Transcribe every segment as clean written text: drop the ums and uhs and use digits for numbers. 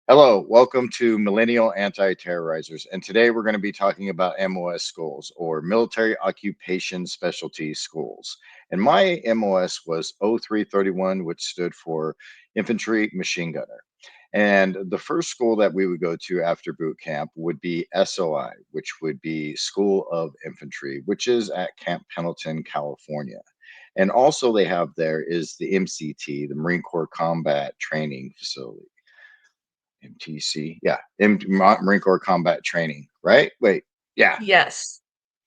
Hello, welcome to Millennial Anti-Terrorizers. And today we're going to be talking about MOS schools or military occupation specialty schools. And my MOS was 0331, which stood for Infantry Machine Gunner. And the first school that we would go to after boot camp would be SOI, which would be School of Infantry, which is at Camp Pendleton, California. And also they have there is the MCT, the Marine Corps Combat Training Facility. MTC, yeah, Marine Corps Combat Training, right? Wait, yeah. Yes.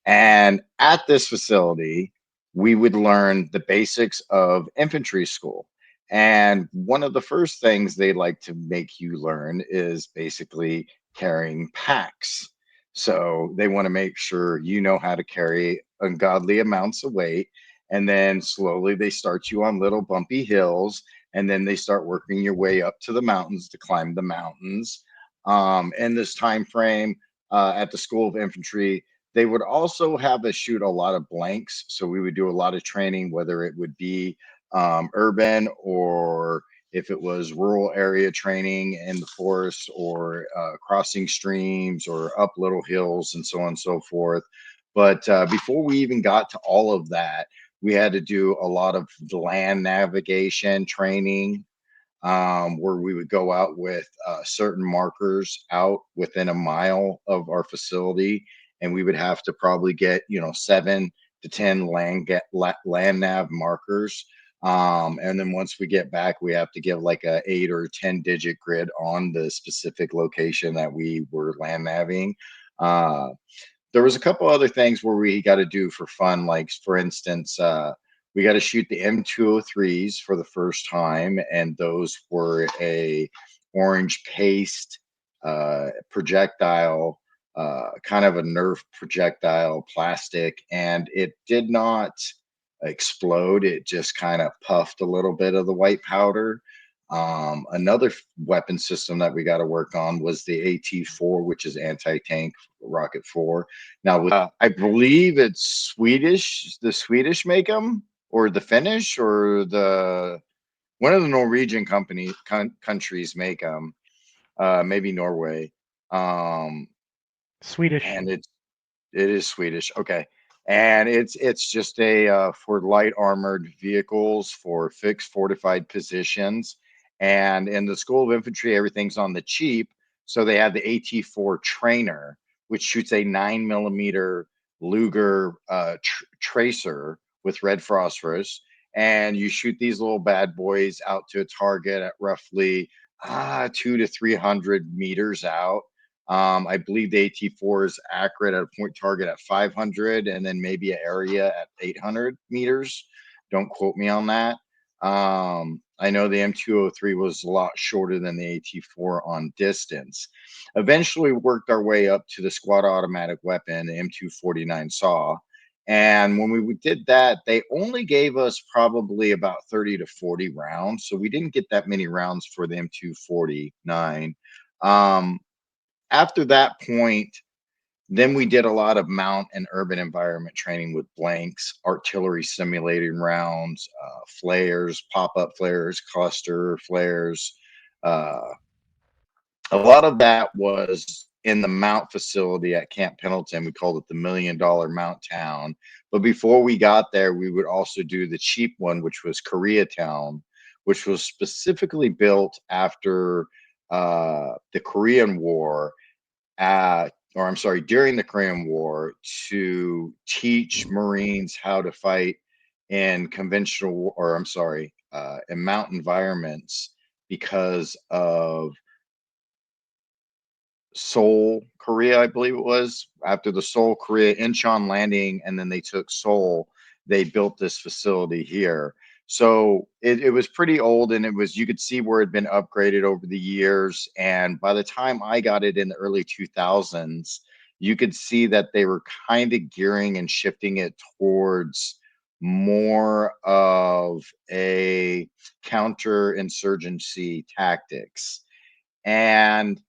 And at this facility, we would learn the basics of infantry school. And one of the first things they like to make you learn is basically carrying packs. So they want to make sure you know how to carry ungodly amounts of weight. And then slowly they start you on little bumpy hills. And then they start working your way up to the mountains to climb the mountains. In this time frame at the School of Infantry, they would also have us shoot a lot of blanks. So we would do a lot of training, whether it would be urban or if it was rural area training in the forest or crossing streams or up little hills and so on and so forth. But before we even got to all of that, we had to do a lot of land navigation training where we would go out with certain markers out within a mile of our facility, and we would have to probably get 7 to 10 land nav markers. And then once we get back, we have to give like a 8 or 10 digit grid on the specific location that we were land naving. Uh, there was a couple other things where we got to do for fun, like for instance, we got to shoot the M203s for the first time, and those were a orange paste projectile, kind of a Nerf projectile, plastic, and it did not explode. It just kind of puffed a little bit of the white powder. Another weapon system that we got to work on was the AT4, which is anti-tank rocket 4. Now, I believe it's Swedish. The Swedish make them, or the Finnish, or the one of the Norwegian countries make them. Maybe Norway. Um, Swedish. and it is Swedish. Okay. And it's just a for light armored vehicles for fixed fortified positions. And in the School of Infantry, everything's on the cheap. So they have the AT4 trainer, which shoots a 9 millimeter Luger tracer with red phosphorus. And you shoot these little bad boys out to a target at roughly 2 to 300 meters out. I believe the AT4 is accurate at a point target at 500 and then maybe an area at 800 meters. Don't quote me on that. I know the M203 was a lot shorter than the AT4 on distance. Eventually, worked our way up to the squad automatic weapon, the M249 SAW. And when we did that, they only gave us probably about 30 to 40 rounds. So we didn't get that many rounds for the M249. After that point, then we did a lot of mount and urban environment training with blanks, artillery simulating rounds, flares, pop up flares, cluster flares. Uh, a lot of that was in the mount facility at Camp Pendleton. We called it the $1 million mount town. But before we got there, we would also do the cheap one, which was Koreatown, which was specifically built after the Korean War or I'm sorry, during the Korean War to teach Marines how to fight in conventional, or I'm sorry, in mountain environments because of Seoul, Korea, I believe it was. After the Seoul, Korea, Incheon landing, and then they took Seoul, they built this facility here. So it was pretty old, and it was, you could see where it had been upgraded over the years. And by the time I got it in the early 2000s, you could see that they were kind of gearing and shifting it towards more of a counterinsurgency tactics. And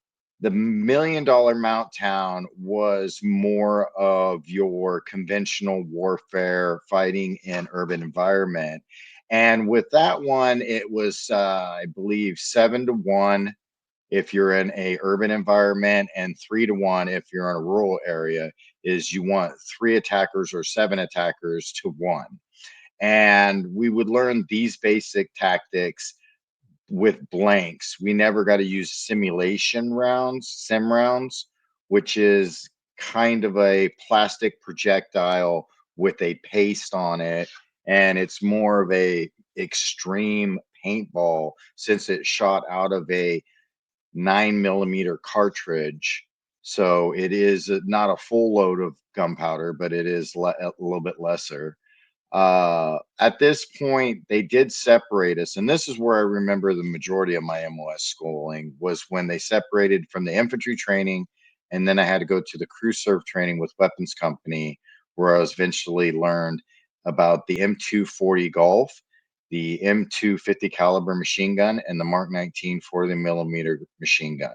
the $1 million mount town was more of your conventional warfare fighting in urban environment. And with that one, it was, I believe, 7-1 if you're in a urban environment, and 3 to 1 if you're in a rural area. Is you want 3 attackers or 7 attackers to 1. And we would learn these basic tactics with blanks. We never got to use simulation rounds, sim rounds, which is kind of a plastic projectile with a paste on it, and it's more of a extreme paintball since it shot out of a 9 millimeter cartridge. So it is not a full load of gunpowder, but it is a little bit lesser. At this point, they did separate us, and this is where I remember the majority of my MOS schooling was when they separated from the infantry training, and then I had to go to the crew serve training with weapons company, where I was eventually learned about the M240 Golf, the M250 caliber machine gun, and the Mark 19 40 millimeter machine gun.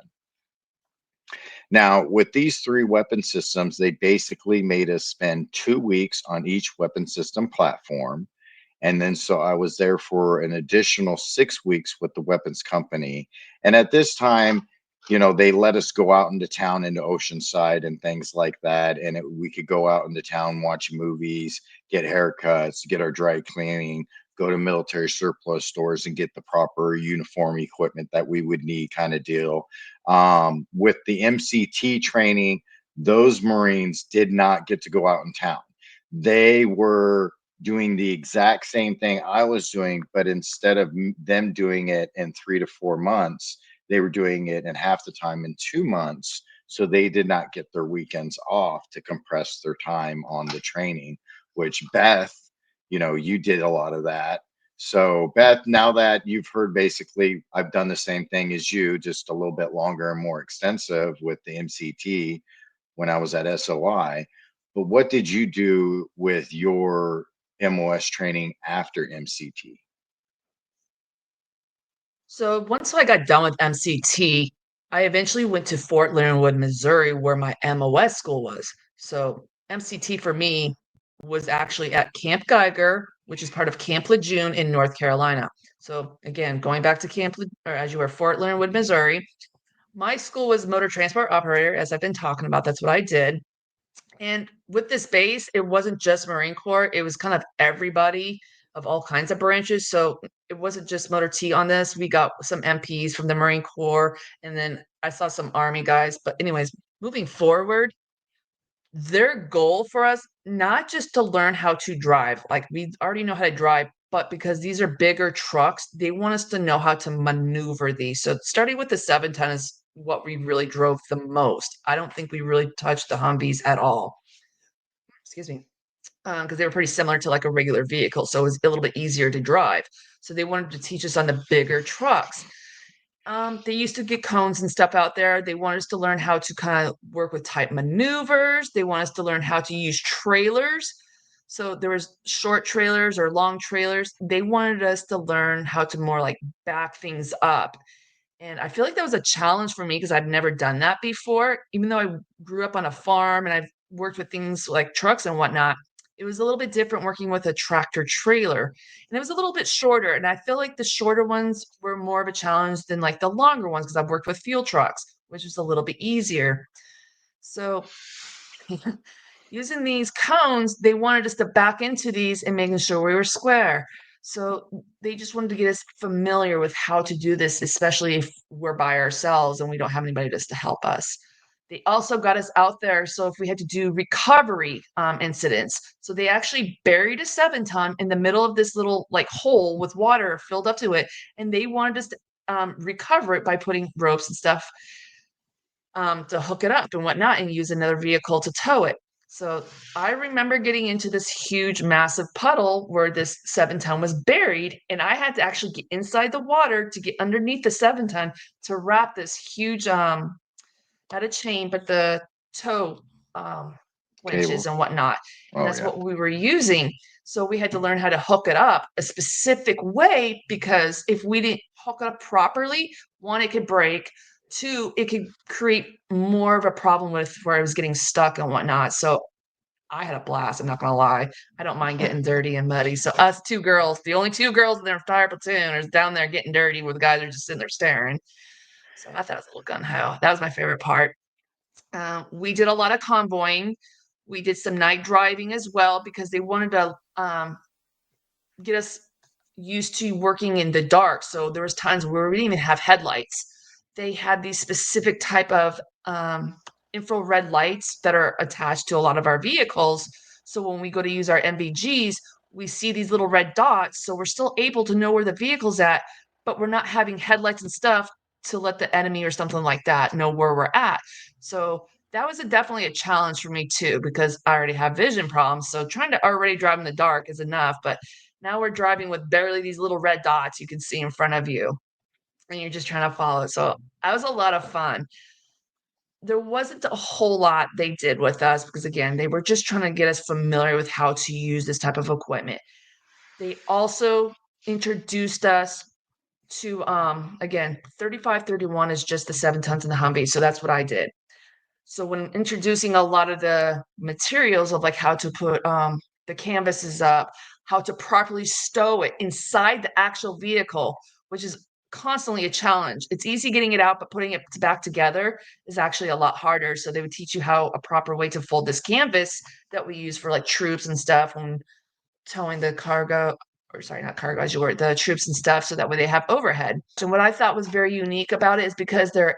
Now, with these 3 weapon systems, they basically made us spend 2 weeks on each weapon system platform. And then so I was there for an additional 6 weeks with the weapons company. And at this time, they let us go out into town, into Oceanside and things like that. And we could go out into town, watch movies, get haircuts, get our dry cleaning, go to military surplus stores and get the proper uniform equipment that we would need, kind of deal. With the MCT training, those Marines did not get to go out in town. They were doing the exact same thing I was doing, but instead of them doing it in 3 to 4 months, they were doing it in half the time in 2 months. So they did not get their weekends off to compress their time on the training, which Beth, you did a lot of that. So Beth, now that you've heard, basically, I've done the same thing as you, just a little bit longer and more extensive with the MCT when I was at SOI. But what did you do with your MOS training after MCT? So once I got done with MCT, I eventually went to Fort Leonard Wood, Missouri, where my MOS school was. So MCT for me was actually at Camp Geiger, which is part of Camp Lejeune in North Carolina. So again, going back to or as you were, Fort Leonard Wood, Missouri. My school was motor transport operator, as I've been talking about. That's what I did. And with this base, it wasn't just Marine Corps, it was kind of everybody of all kinds of branches. So it wasn't just Motor T on this. We got some MPs from the Marine Corps, and then I saw some Army guys. But, anyways, moving forward, their goal for us, not just to learn how to drive, like we already know how to drive, but because these are bigger trucks, they want us to know how to maneuver these. So starting with the 7-ton is what we really drove the most. I don't think we really touched the Humvees at all. Excuse me. Because they were pretty similar to like a regular vehicle, so it was a little bit easier to drive. So they wanted to teach us on the bigger trucks. They used to get cones and stuff out there. They want us to learn how to kind of work with tight maneuvers. They want us to learn how to use trailers. So there was short trailers or long trailers. They wanted us to learn how to more like back things up. And I feel like that was a challenge for me because I've never done that before. Even though I grew up on a farm and I've worked with things like trucks and whatnot, it was a little bit different working with a tractor trailer. And it was a little bit shorter. And I feel like the shorter ones were more of a challenge than like the longer ones because I've worked with fuel trucks, which was a little bit easier. So using these cones, they wanted us to back into these and making sure we were square. So they just wanted to get us familiar with how to do this, especially if we're by ourselves and we don't have anybody just to help us. They also got us out there. So if we had to do recovery incidents, so they actually buried a 7-ton in the middle of this little like hole with water filled up to it, and they wanted us to recover it by putting ropes and stuff to hook it up and whatnot and use another vehicle to tow it. So I remember getting into this huge, massive puddle where this 7-ton was buried, and I had to actually get inside the water to get underneath the 7-ton to wrap this huge, not a chain, but the tow winches Cable. and whatnot. And Oh, that's yeah. what we were using. So we had to learn how to hook it up a specific way because if we didn't hook it up properly, one, it could break. Two, it could create more of a problem with where I was getting stuck and whatnot. So I had a blast. I'm not gonna lie. I don't mind getting dirty and muddy. So us 2 girls, the only 2 girls in their entire platoon, are down there getting dirty, where the guys are just sitting there staring. So I thought it was a little gun ho. That was my favorite part. We did a lot of convoying. We did some night driving as well because they wanted to get us used to working in the dark. So there was times where we didn't even have headlights. They had these specific type of infrared lights that are attached to a lot of our vehicles. So when we go to use our MVGs, we see these little red dots. So we're still able to know where the vehicle's at, but we're not having headlights and stuff to let the enemy or something like that know where we're at. So that was definitely a challenge for me too, because I already have vision problems. So trying to already drive in the dark is enough, but now we're driving with barely these little red dots you can see in front of you, and you're just trying to follow. So that was a lot of fun. There wasn't a whole lot they did with us because, again, they were just trying to get us familiar with how to use this type of equipment. They also introduced us to, again, 3531 is just the 7 tons in the Humvee. So that's what I did. So when introducing a lot of the materials of like how to put the canvases up, how to properly stow it inside the actual vehicle, which is constantly a challenge. It's easy getting it out, but putting it back together is actually a lot harder. So they would teach you how a proper way to fold this canvas that we use for like troops and stuff when towing the cargo, or sorry, not cargo, as you were, the troops and stuff, so that way they have overhead. And what I thought was very unique about it is because they're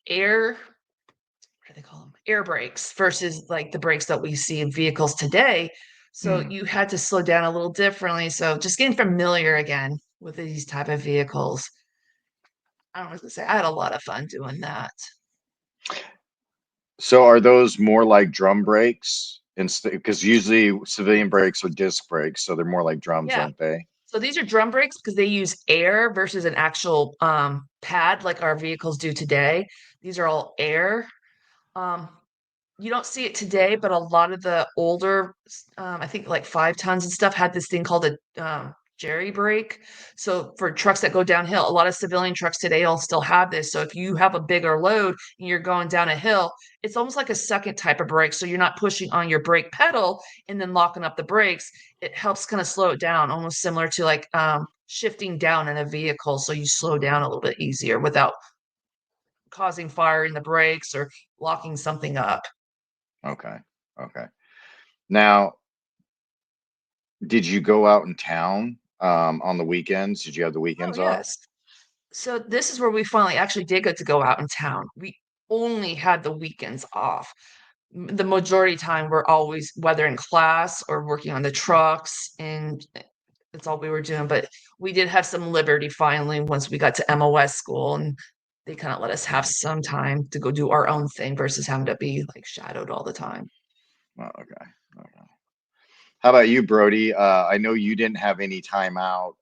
air, what do they call them? Air brakes versus like the brakes that we see in vehicles today. So Mm. you had to slow down a little differently. So just getting familiar again with these type of vehicles. I don't know what to say. I had a lot of fun doing that. So are those more like drum brakes instead? Because usually civilian brakes are disc brakes, so they're more like drums, Yeah. aren't they? So these are drum brakes because they use air versus an actual pad like our vehicles do today. These are all air. Um, you don't see it today, but a lot of the older, I think like 5 tons and stuff had this thing called a jerry brake. So for trucks that go downhill, a lot of civilian trucks today all still have this. So if you have a bigger load and you're going down a hill, it's almost like a second type of brake. So you're not pushing on your brake pedal and then locking up the brakes. It helps kind of slow it down, almost similar to like shifting down in a vehicle. So you slow down a little bit easier without causing fire in the brakes or locking something up. Okay. Okay. Now, did you go out in town on the weekends? Did you have the Oh, weekends off? yes. So this is where we finally actually did get to go out in town. We only had the weekends off. The majority time we're always whether in class or working on the trucks, and that's all we were doing. But we did have some liberty finally once we got to MOS school, and they kind of let us have some time to go do our own thing versus having to be like shadowed all the time. Oh, okay. Okay. How about you, Brody? I know you didn't have any time out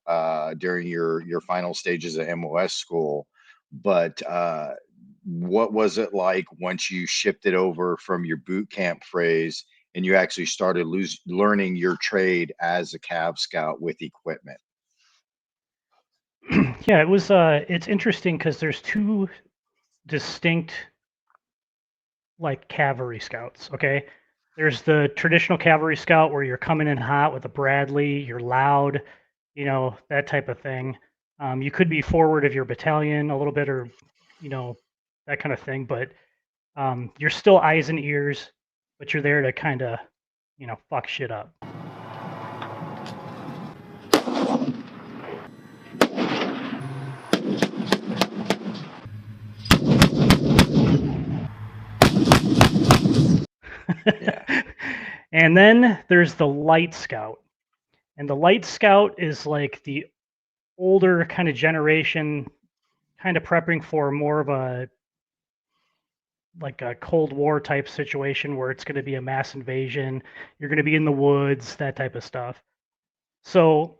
during your final stages at MOS school, but what was it like once you shifted over from your boot camp phrase and you actually started learning your trade as a Cav Scout with equipment? Yeah, it was it's interesting because there's two distinct like cavalry scouts, okay? There's the traditional cavalry scout where you're coming in hot with a Bradley, you're loud, that type of thing. You could be forward of your battalion a little bit or, you know, that kind of thing, but you're still eyes and ears, but you're there to kind of, fuck shit up. Yeah. And then there's the light scout. And the light scout is like the older kind of generation, kind of prepping for more of a like a Cold War type situation where it's going to be a mass invasion. You're going to be in the woods, that type of stuff. So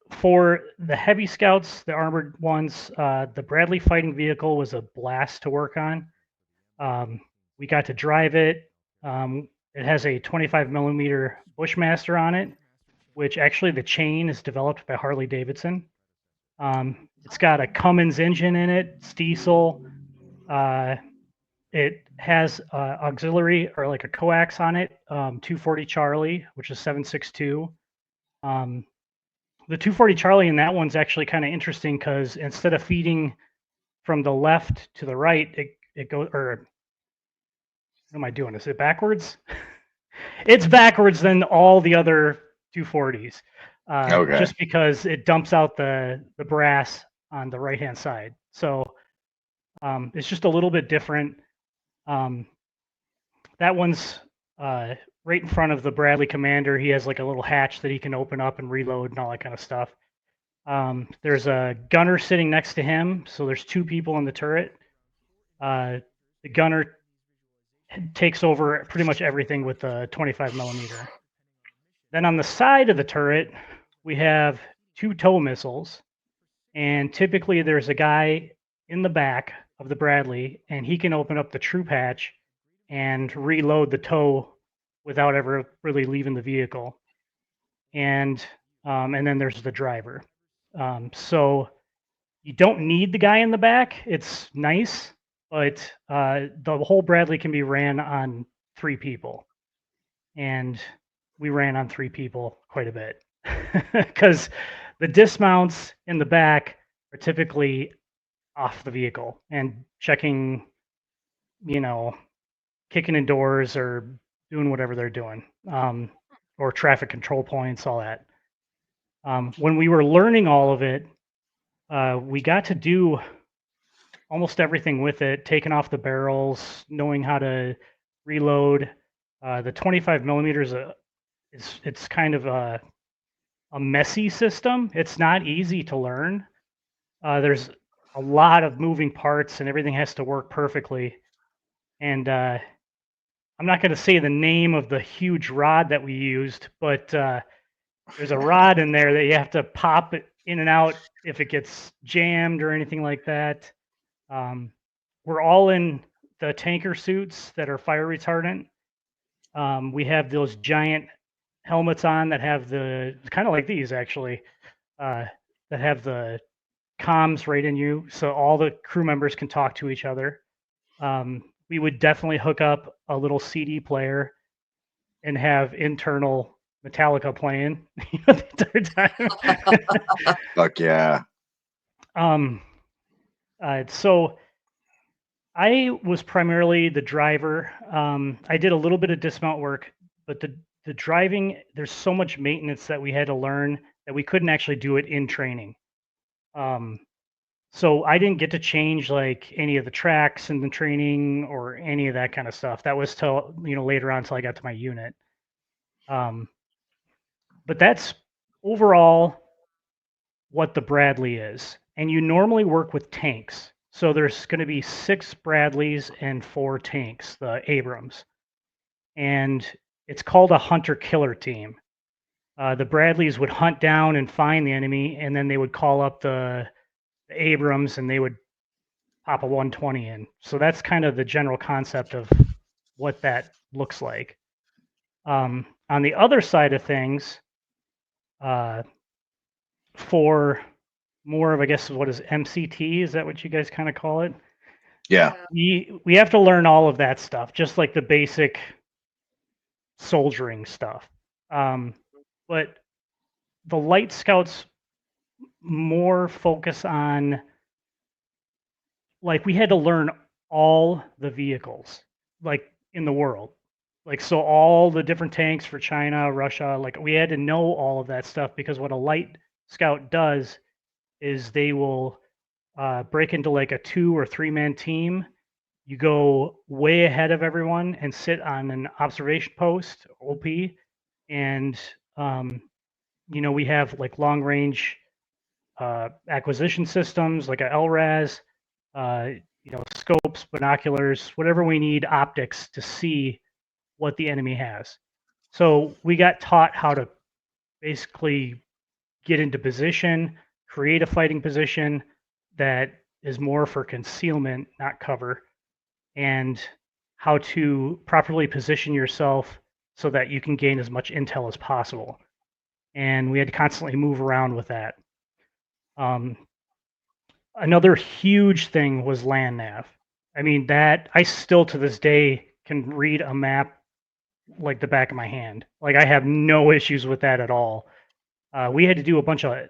for the heavy scouts, the armored ones, the Bradley fighting vehicle was a blast to work on. We got to drive it. It has a 25 millimeter Bushmaster on it, which actually the chain is developed by Harley Davidson. It's got a Cummins engine in it, it's diesel. It has auxiliary or like a coax on it, 240 Charlie, which is 7.62. The 240 Charlie in that one's actually kind of interesting because instead of feeding from the left to the right, it goes, or what am I doing? Is it backwards? It's backwards than all the other 240s, Okay. just because it dumps out the brass on the right-hand side. So it's just a little bit different. That one's right in front of the Bradley Commander. He has like a little hatch that he can open up and reload and all that kind of stuff. There's a gunner sitting next to him, so there's two people in the turret. The gunner takes over pretty much everything with the 25 millimeter. Then on the side of the turret, we have two tow missiles, and typically there's a guy in the back of the Bradley, and he can open up the troop hatch and reload the tow without ever really leaving the vehicle. And then there's the driver. So you don't need the guy in the back. It's nice, but the whole Bradley can be ran on 3 people, and we ran on 3 people quite a bit because the dismounts in the back are typically off the vehicle and checking, kicking in doors or doing whatever they're doing, or traffic control points, all that. When we were learning all of it, we got to do almost everything with it, taking off the barrels, knowing how to reload. The 25 millimeters, it's kind of a messy system. It's not easy to learn. There's a lot of moving parts, and everything has to work perfectly. And I'm not going to say the name of the huge rod that we used, but there's a rod in there that you have to pop it in and out if it gets jammed or anything like that. We're all in the tanker suits that are fire retardant. We have those giant helmets on that have the, kind of like these actually, that have the comms right in you, so all the crew members can talk to each other. We would definitely hook up a little CD player and have internal Metallica playing the entire time. Fuck yeah. So I was primarily the driver. I did a little bit of dismount work, but the driving, there's so much maintenance that we had to learn that we couldn't actually do it in training. So I didn't get to change like any of the tracks in the training or any of that kind of stuff. That was till later on, till I got to my unit. But that's overall what the Bradley is. And you normally work with tanks. So there's going to be 6 Bradleys and 4 tanks, the Abrams. And it's called a hunter-killer team. The Bradleys would hunt down and find the enemy, and then they would call up the Abrams, and they would pop a 120 in. So that's kind of the general concept of what that looks like. On the other side of things, for more of, I guess, what is MCT? Is that what you guys kind of call it? Yeah. We have to learn all of that stuff, just like the basic soldiering stuff. But the light scouts more focus on, like, we had to learn all the vehicles, like, in the world. Like, so all the different tanks for China, Russia, like, we had to know all of that stuff, because what a light scout does is they will break into like a 2 or 3 man team. You go way ahead of everyone and sit on an observation post, OP, and we have like long range acquisition systems like a LRAS, scopes, binoculars, whatever we need, optics to see what the enemy has. So we got taught how to basically get into position, create a fighting position that is more for concealment, not cover, and how to properly position yourself so that you can gain as much intel as possible. And we had to constantly move around with that. Another huge thing was land nav. I mean, that I still to this day can read a map like the back of my hand. Like, I have no issues with that at all. We had to do a bunch of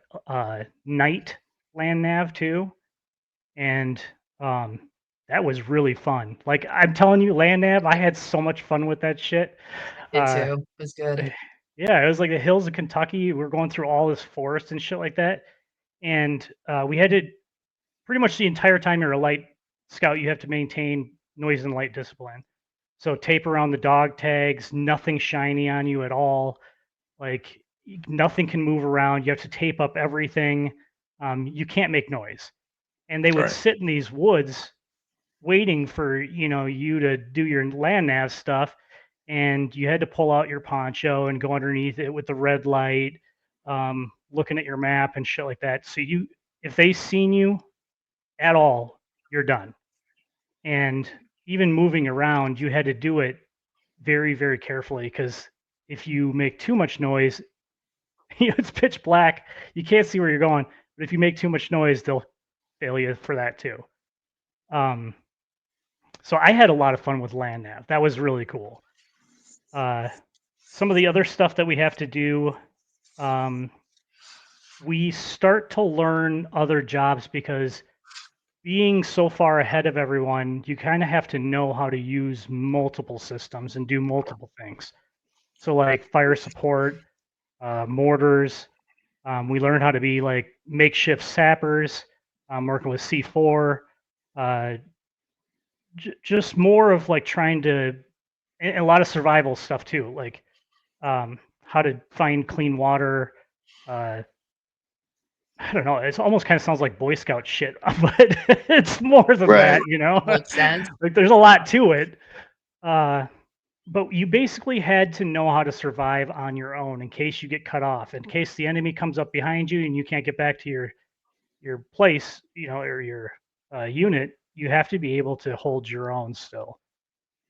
night land nav too, and That was really fun. Like I'm telling you, land nav, I had so much fun with that shit. I did Uh, too. It was good. yeah, it was like the hills of Kentucky. We're going through all this forest and shit like that, and we had to pretty much the entire time you're a light scout, you have to maintain noise and light discipline. So tape around the dog tags, nothing shiny on you at all. Like nothing can move around. You have to tape up everything. You can't make noise. And they would Right. sit in these woods waiting for you to do your land nav stuff, and you had to pull out your poncho and go underneath it with the red light, looking at your map and shit like that. So if they seen you at all, you're done. And even moving around, you had to do it very, very carefully because if you make too much noise, it's pitch black. You can't see where you're going. But if you make too much noise, they'll fail you for that too. Um, so I had a lot of fun with land nav. That was really cool. Some of the other stuff that we have to do, um, we start to learn other jobs because being so far ahead of everyone, you kind of have to know how to use multiple systems and do multiple things. So like fire support, mortars. We learned how to be like makeshift sappers, working with C4, uh, just more of like trying to, and a lot of survival stuff too, like how to find clean water. Uh, I don't know. It almost kind of sounds like Boy Scout shit, but it's more than Right. that, you know. Makes sense. Like there's a lot to it. Uh, but you basically had to know how to survive on your own in case you get cut off, in case the enemy comes up behind you and you can't get back to your place, or your unit. You have to be able to hold your own still.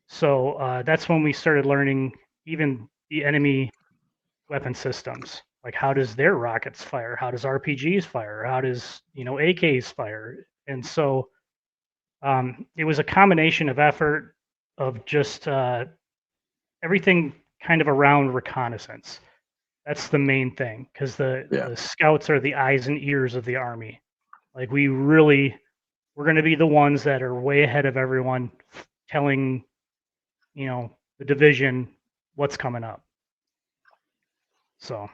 So that's when we started learning even the enemy weapon systems. Like how does their rockets fire? How does RPGs fire? How does AKs fire? And so it was a combination of effort of just everything kind of around reconnaissance. That's the main thing because Yeah. the scouts are the eyes and ears of the army. Like we're going to be the ones that are way ahead of everyone, telling the division what's coming up. So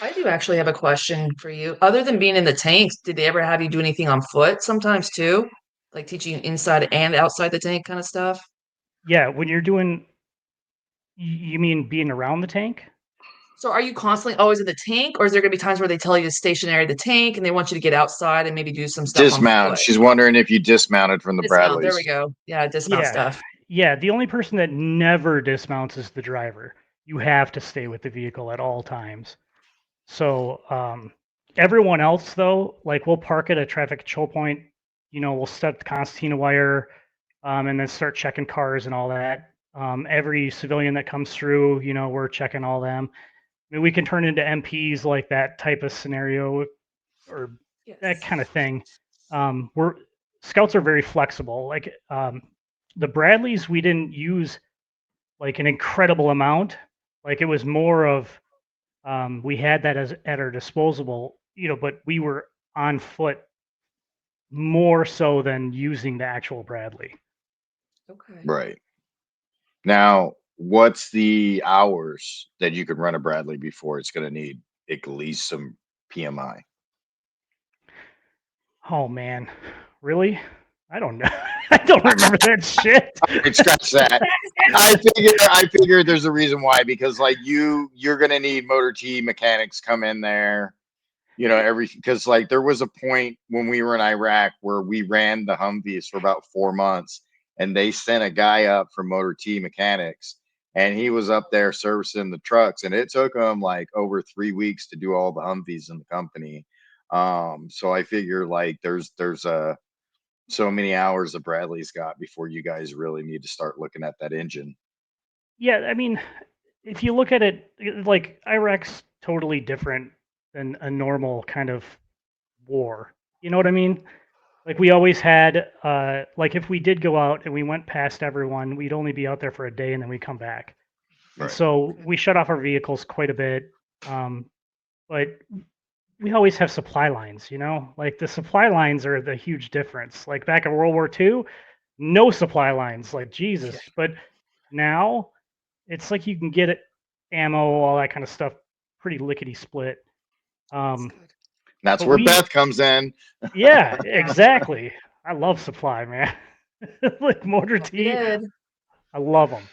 I do actually have a question for you. Other than being in the tanks, did they ever have you do anything on foot sometimes too? Like teaching you inside and outside the tank kind of stuff? yeah, when you're doing, you mean being around the tank? So are you constantly always in the tank, or is there gonna be times where they tell you to stationary the tank and they want you to get outside and maybe do some stuff on Dismount. foot? She's wondering if you dismounted from the Dismount, there we Bradleys. go. Yeah, dismount Yeah, stuff. yeah. The only person that never dismounts is the driver. You have to stay with the vehicle at all times. So everyone else, though, like we'll park at a traffic control point. We'll set the concertina wire, and then start checking cars and all that. Every civilian that comes through, we're checking all them. I mean, we can turn into MPs like that type of scenario or that Yes. kind of thing. We're scouts are very flexible. Like the Bradleys, we didn't use like an incredible amount. Like it was more of we had that as at our disposable, but we were on foot more so than using the actual Bradley. Okay. Right. Now, what's the hours that you could run a Bradley before it's going to need at least some PMI? Oh man, really? I don't know. I don't remember that shit. Right, scratch that. I figure there's a reason why, because like you're going to need motor T mechanics come in there, everything, because like there was a point when we were in Iraq where we ran the Humvees for about 4 months, and they sent a guy up for motor T mechanics, and he was up there servicing the trucks, and it took him like over 3 weeks to do all the Humvees in the company. So I figure like there's a so many hours that Bradley's got before you guys really need to start looking at that engine. Yeah, I mean, if you look at it, like Iraq's totally different than a normal kind of war. You know what I mean? Like we always had, like if we did go out and we went past everyone, we'd only be out there for a day and then we'd come back. And Right. so we shut off our vehicles quite a bit. But we always have supply lines, you know? Like the supply lines are the huge difference. Like back in World War II, no supply lines, like Yeah, Jesus. But now it's like you can get it, ammo, all that kind of stuff, pretty lickety split. that's Um, good. That's but where Beth comes in. yeah, Yeah, exactly. I love supply, man. Like Motor thought we T, did. I love them.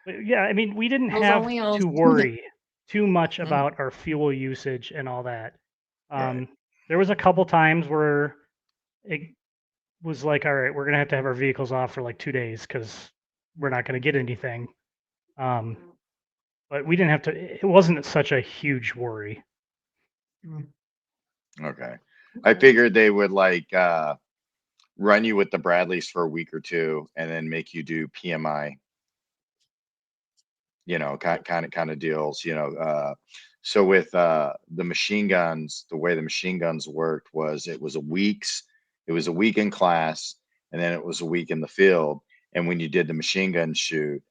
But yeah, I mean, we didn't Meals on have wheels. to worry too much Mhm. about our fuel usage and all that. Right. Um, there was a couple times where it was like, all right, we're gonna have to have our vehicles off for like 2 days because we're not gonna get anything. Um, but we didn't have to. It wasn't such a huge worry. Mm. Okay. I Okay. figured they would like run you with the Bradleys for a week or two and then make you do PMI, kind of deals, so with the machine guns, the way the machine guns worked was it was a week in class, and then it was a week in the field. And when you did the machine gun shoot,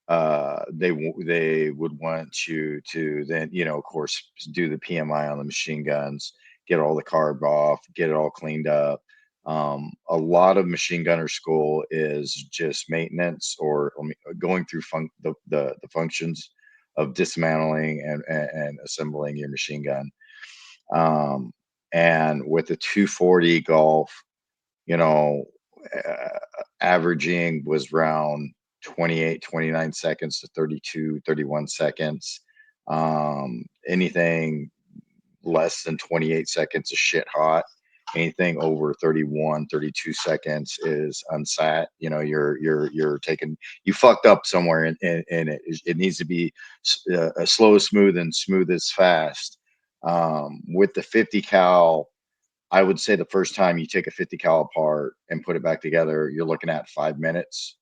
they would want you to then, of course, do the PMI on the machine guns, get all the carb off, get it all cleaned up. A lot of machine gunner school is just maintenance or going through the functions of dismantling and assembling your machine gun. Um, and with the 240 Golf, you know, averaging was around 28, 29 seconds to 32, 31 seconds. Anything less than 28 seconds is shit hot. Anything over 31, 32 seconds is unsat. You're taking, you fucked up somewhere in it. It needs to be a slow, smooth, and smooth as fast. With the 50 cal, I would say the first time you take a 50 cal apart and put it back together, you're looking at 5 minutes.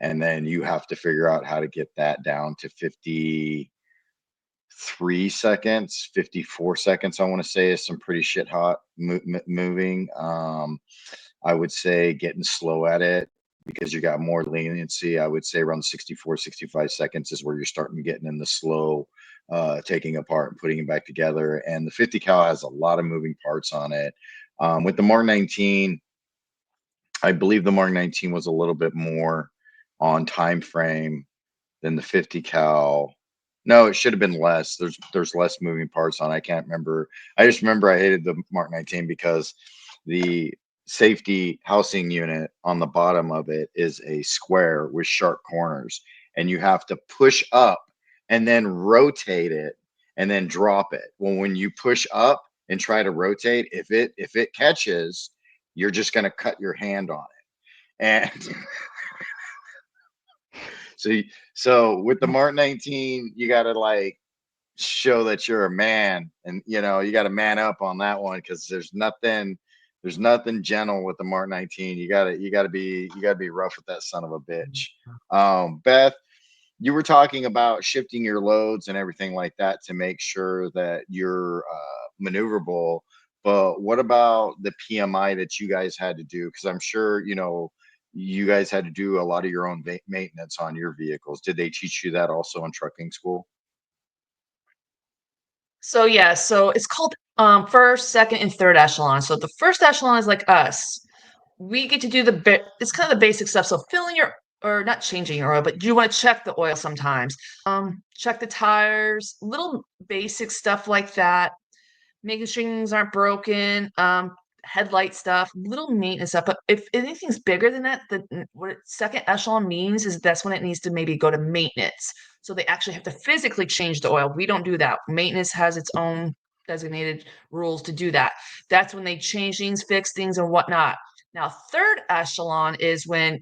And then you have to figure out how to get that down to 53 seconds, 54 seconds. I want to say is some pretty shit hot moving. I would say getting slow at it because you got more leniency. I would say around 64, 65 seconds is where you're starting getting in the slow, taking apart and putting it back together. And the 50 cal has a lot of moving parts on it. With the Mark 19, I believe the Mark 19 was a little bit more on time frame than the 50 cal. No, it should have been less. There's less moving parts on. I can't remember. I just remember I hated the Mark 19 because the safety housing unit on the bottom of it is a square with sharp corners, and you have to push up and then rotate it and then drop it. Well, when you push up and try to rotate, if it catches, you're just going to cut your hand on it. And so so with the Mark 19, you got to like show that you're a man, and you got to man up on that one because there's nothing gentle with the Mark 19. You got to be rough with that son of a bitch. Beth, you were talking about shifting your loads and everything like that to make sure that you're maneuverable. But what about the PMI that you guys had to do? Because I'm sure you guys had to do a lot of your own maintenance on your vehicles. Did they teach you that also in trucking school? So yeah, so it's called first, second, and third echelon. So the first echelon is like us. We get to do it's kind of the basic stuff. So filling your or not changing your oil, but you want to check the oil sometimes. Check the tires, little basic stuff like that, making sure things aren't broken, headlight stuff, little maintenance stuff. But if anything's bigger than that, what second echelon means is that's when it needs to maybe go to maintenance. So they actually have to physically change the oil. We don't do that. Maintenance has its own designated rules to do that. That's when they change things, fix things, and whatnot. Now, third echelon is when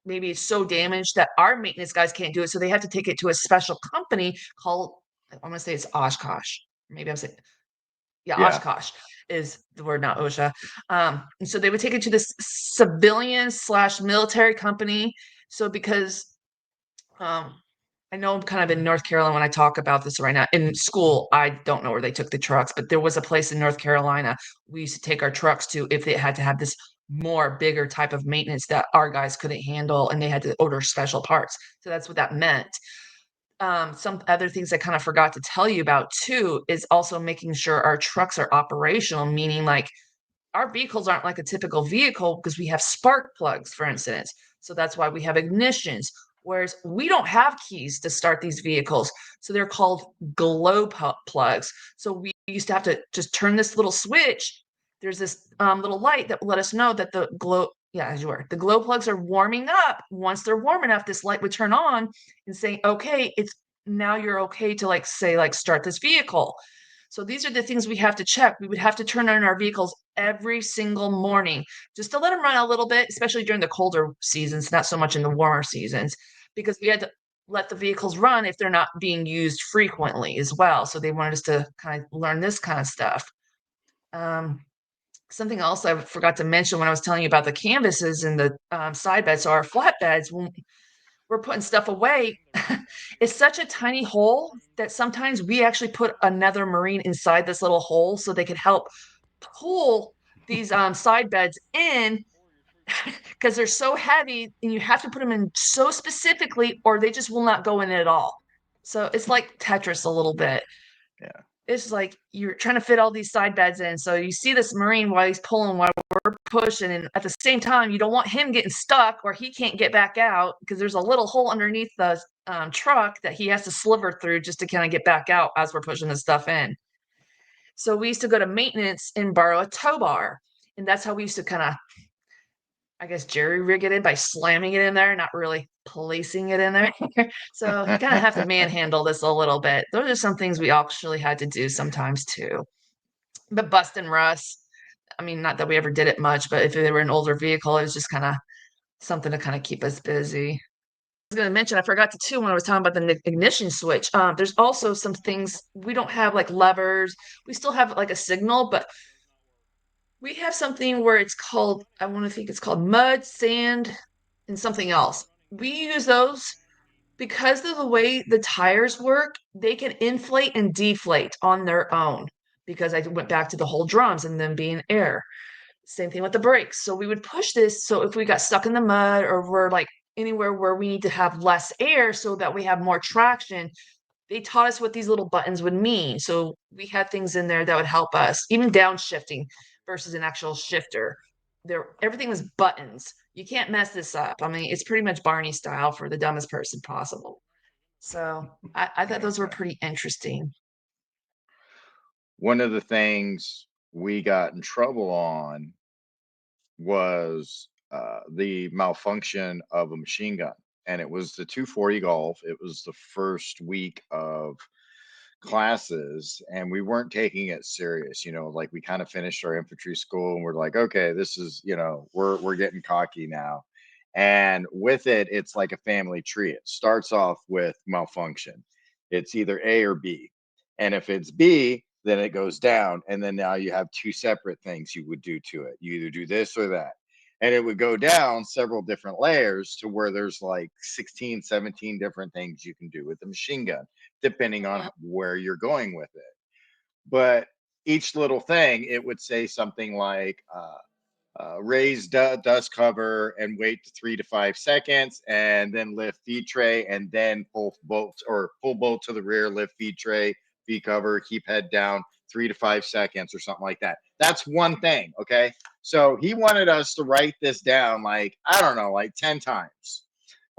maybe it's so damaged that our maintenance guys can't do it. So they have to take it to a special company called, I'm going to say it's Oshkosh. Maybe I'm saying, yeah, Yeah. Oshkosh is the word, not OSHA. And so they would take it to this civilian slash military company. So because I know I'm kind of in North Carolina when I talk about this right now. In school, I don't know where they took the trucks, but there was a place in North Carolina we used to take our trucks to if they had to have this more bigger type of maintenance that our guys couldn't handle and they had to order special parts. So that's what that meant. some other things I kind of forgot to tell you about too is also making sure our trucks are operational, meaning like our vehicles aren't like a typical vehicle because we have spark plugs, for instance. So that's why we have ignitions. Whereas we don't have keys to start these vehicles. So they're called glow plugs. So we used to have to just turn this little switch. There's this little light that will let us know that the glow plugs are warming up. Once they're warm enough, this light would turn on and say, okay, it's now you're okay to like say, like start this vehicle. So these are the things we have to check. We would have to turn on our vehicles every single morning just to let them run a little bit, especially during the colder seasons, not so much in the warmer seasons, because we had to let the vehicles run if they're not being used frequently as well. So they wanted us to kind of learn this kind of stuff. Um, Something else I forgot to mention when I was telling you about the canvases and the side beds. So our flatbeds, when we're putting stuff away, it's such a tiny hole that sometimes we actually put another Marine inside this little hole so they could help pull these side beds in because they're so heavy and you have to put them in so specifically or they just will not go in at all. So it's like Tetris a little bit. Yeah. It's like you're trying to fit all these side beds in. So you see this Marine while he's pulling, while we're pushing, and at the same time, you don't want him getting stuck or he can't get back out because there's a little hole underneath the truck that he has to sliver through just to kind of get back out as we're pushing the stuff in. So we used to go to maintenance and borrow a tow bar, and that's how we used to kind of, I guess, jerry rig it in by slamming it in there, not really placing it in there. So you kind of have to manhandle this a little bit. Those are some things we actually had to do sometimes too. But bust and rust, I mean, not that we ever did it much, but if they were an older vehicle, it was just kind of something to kind of keep us busy. I was going to mention, I forgot to too when I was talking about the ignition switch. There's also some things we don't have like levers. We still have like a signal, but we have something where it's called, I want to think it's called mud, sand, and something else. We use those because of the way the tires work, they can inflate and deflate on their own. Because I went back to the whole drums and them being air. Same thing with the brakes. So we would push this. So if we got stuck in the mud or we're like anywhere where we need to have less air so that we have more traction, they taught us what these little buttons would mean. So we had things in there that would help us, even downshifting versus an actual shifter. Everything was buttons. You can't mess this up. I mean, it's pretty much Barney style for the dumbest person possible. So I thought those were Okay. pretty interesting. One of the things we got in trouble on was the malfunction of a machine gun. And it was the 240 Golf. It was the first week of classes, and we weren't taking it serious. Like we kind of finished our infantry school, and we're like, okay, this is, we're getting cocky now. And with it, it's like a family tree. It starts off with malfunction. It's either A or B. And if it's B, then it goes down. And then now you have two separate things you would do to it. You either do this or that. And it would go down several different layers to where there's like 16, 17 different things you can do with the machine gun, depending on where you're going with it. But each little thing, it would say something like, raise dust cover and wait 3 to 5 seconds, and then lift feed tray, and then pull bolt to the rear, lift feed tray, feed cover, keep head down 3 to 5 seconds or something like that. That's one thing. Okay. So he wanted us to write this down, like, I don't know, like 10 times.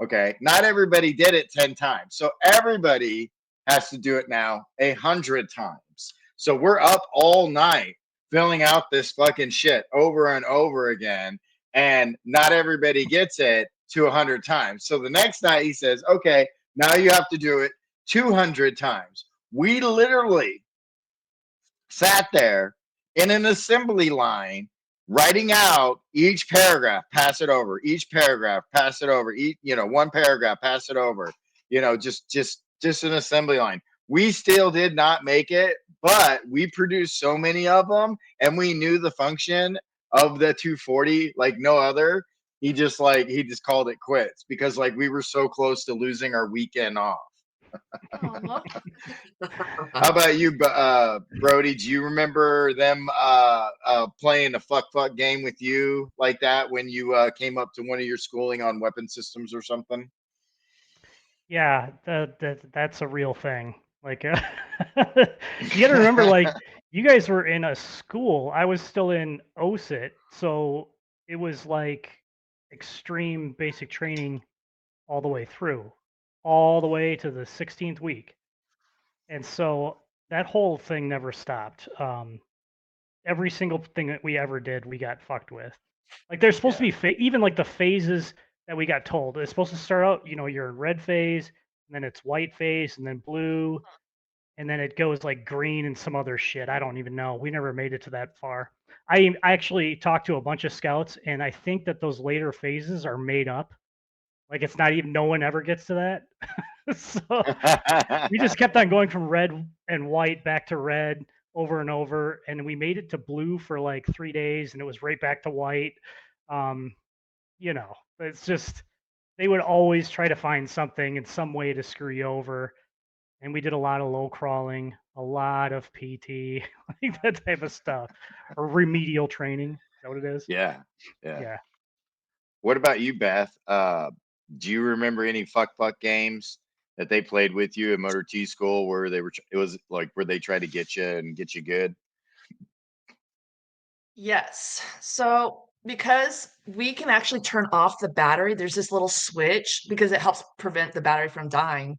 Okay. Not everybody did it 10 times. So everybody has to do it now 100 times. So we're up all night filling out this fucking shit over and over again. And not everybody gets it to 100 times. So the next night he says, okay, now you have to do it 200 times. We literally sat there in an assembly line writing out each paragraph, pass it over, each paragraph, pass it over, each, one paragraph, pass it over, just an assembly line. We still did not make it, but we produced so many of them, and we knew the function of the 240 like no other. He just called it quits because like we were so close to losing our weekend off. How about you, Brody? Do you remember them playing a fuck game with you like that when you came up to one of your schooling on weapon systems or something? Yeah, that's a real thing. Like, you got to remember, like, you guys were in a school. I was still in OSIT, so it was like extreme basic training all the way through, all the way to the 16th week. And so that whole thing never stopped. Every single thing that we ever did, we got fucked with. Like, there's supposed to Yeah. be even like the phases that we got told. It's supposed to start out, you're in red phase, and then it's white phase, and then blue, and then it goes like green and some other shit. I don't even know. We never made it to that far. I actually talked to a bunch of scouts, and I think that those later phases are made up. Like, it's not even, no one ever gets to that. So we just kept on going from red and white back to red over and over, and we made it to blue for like 3 days, and it was right back to white. Um, it's just, they would always try to find something in some way to screw you over. And we did a lot of low crawling, a lot of PT, like that type of stuff, or remedial training. Is that what it is? Yeah. Yeah. Yeah. What about you, Beth? Do you remember any fuck games that they played with you in Motor T school where it was like where they tried to get you and get you good? Yes. So because we can actually turn off the battery, there's this little switch because it helps prevent the battery from dying.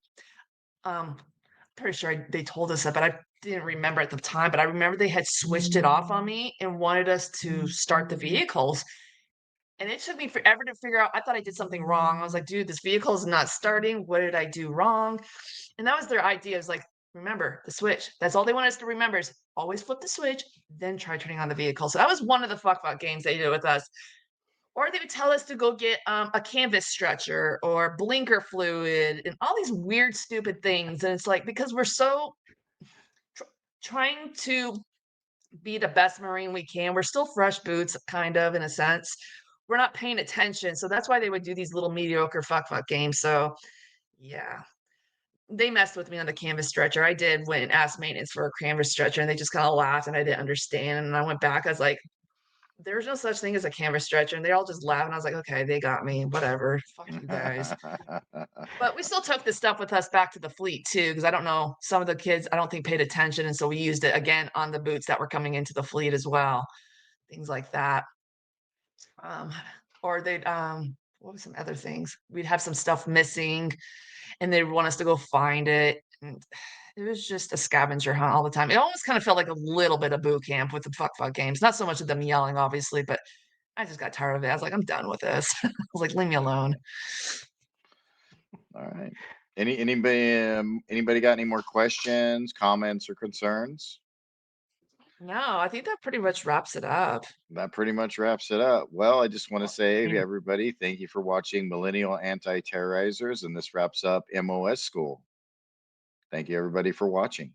Pretty sure they told us that, but I didn't remember at the time. But I remember they had switched it off on me and wanted us to start the vehicles. And it took me forever to figure out. I thought I did something wrong. I was like, dude, this vehicle is not starting. What did I do wrong? And that was their idea. Is like, remember the switch. That's all they want us to remember is always flip the switch, then try turning on the vehicle. So that was one of the fuck games they did with us. Or they would tell us to go get a canvas stretcher or blinker fluid and all these weird, stupid things. And it's like, because we're so trying to be the best Marine we can, we're still fresh boots, kind of, in a sense. We're not paying attention. So that's why they would do these little mediocre fuck games. So, yeah. They messed with me on the canvas stretcher. I did went and asked maintenance for a canvas stretcher, and they just kind of laughed, and I didn't understand. And I went back. I was like, "There's no such thing as a canvas stretcher," and they all just laughed. And I was like, "Okay, they got me. Whatever. Fuck you guys." But we still took the stuff with us back to the fleet too, because I don't know, some of the kids I don't think paid attention, and so we used it again on the boots that were coming into the fleet as well. Things like that. Um, or they'd what was some other things? We'd have some stuff missing and they'd want us to go find it. And it was just a scavenger hunt all the time. It almost kind of felt like a little bit of boot camp with the fuck games. Not so much of them yelling, obviously, but I just got tired of it. I was like, I'm done with this. I was like, leave me alone. All right. Anybody got any more questions, comments, or concerns? No, I think that pretty much wraps it up. That pretty much wraps it up. Well, I just want to say, mean- everybody, thank you for watching Millennial Anti-Terrorizers, and this wraps up MOS School. Thank you, everybody, for watching.